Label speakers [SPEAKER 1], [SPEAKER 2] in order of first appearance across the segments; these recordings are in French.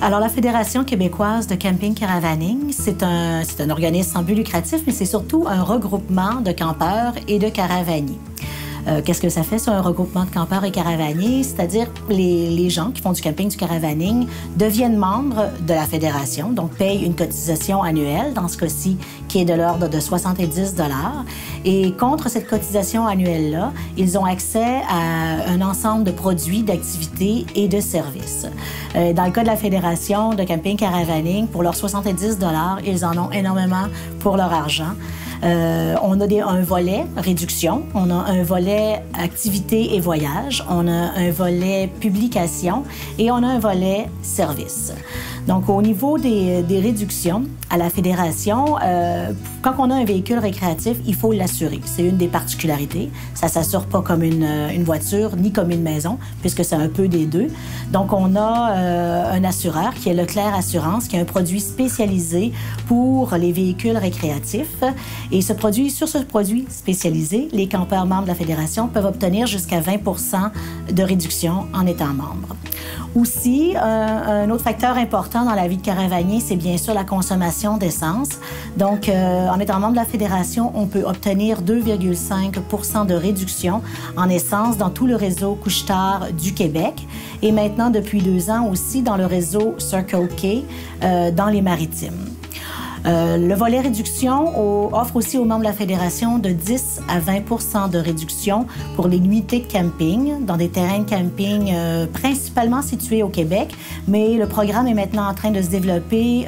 [SPEAKER 1] Alors, la Fédération québécoise de camping caravaning, c'est un organisme sans but lucratif, mais c'est surtout un regroupement de campeurs et de caravaniers. Qu'est-ce que ça fait, ça, un regroupement de campeurs et caravaniers? C'est-à-dire les gens qui font du camping, du caravaning, deviennent membres de la fédération, donc payent une cotisation annuelle, dans ce cas-ci, qui est de l'ordre de 70 $. Et contre cette cotisation annuelle-là, ils ont accès à un ensemble de produits, d'activités et de services. Dans le cas de la Fédération de camping caravaning, pour leurs 70 $, ils en ont énormément pour leur argent. On a un volet réduction, on a un volet activité et voyage, on a un volet publication et on a un volet service. Donc, au niveau des réductions à la Fédération, quand on a un véhicule récréatif, il faut l'assurer. C'est une des particularités. Ça ne s'assure pas comme une voiture ni comme une maison, puisque c'est un peu des deux. Donc, on a un assureur qui est Leclerc Assurance, qui est un produit spécialisé pour les véhicules récréatifs. Et sur ce produit spécialisé, les campeurs membres de la Fédération peuvent obtenir jusqu'à 20 % de réduction en étant membres. Aussi, un autre facteur important dans la vie de caravanier, c'est bien sûr la consommation d'essence. Donc, en étant membre de la Fédération, on peut obtenir 2,5 % de réduction en essence dans tout le réseau Couche-Tard du Québec et maintenant, depuis 2 ans aussi, dans le réseau Circle K dans les Maritimes. Le volet réduction offre aussi aux membres de la Fédération de 10 à 20 % de réduction pour les nuitées de camping dans des terrains de camping principalement situés au Québec, mais le programme est maintenant en train de se développer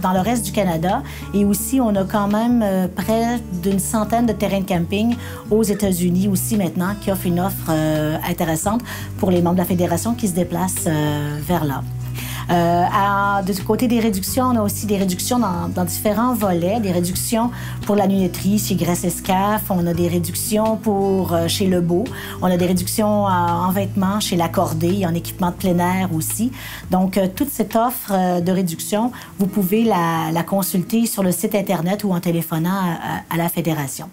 [SPEAKER 1] dans le reste du Canada et aussi on a quand même près d'une centaine de terrains de camping aux États-Unis aussi maintenant qui offrent une offre intéressante pour les membres de la Fédération qui se déplacent vers là. Du côté des réductions, on a aussi des réductions dans différents volets, des réductions pour la lunetterie chez Grèce Escaf, on a des réductions chez Lebeau, on a des réductions en vêtements chez L'Accordé, en équipement de plein air aussi. Donc, toute cette offre de réduction, vous pouvez la consulter sur le site Internet ou en téléphonant à la Fédération.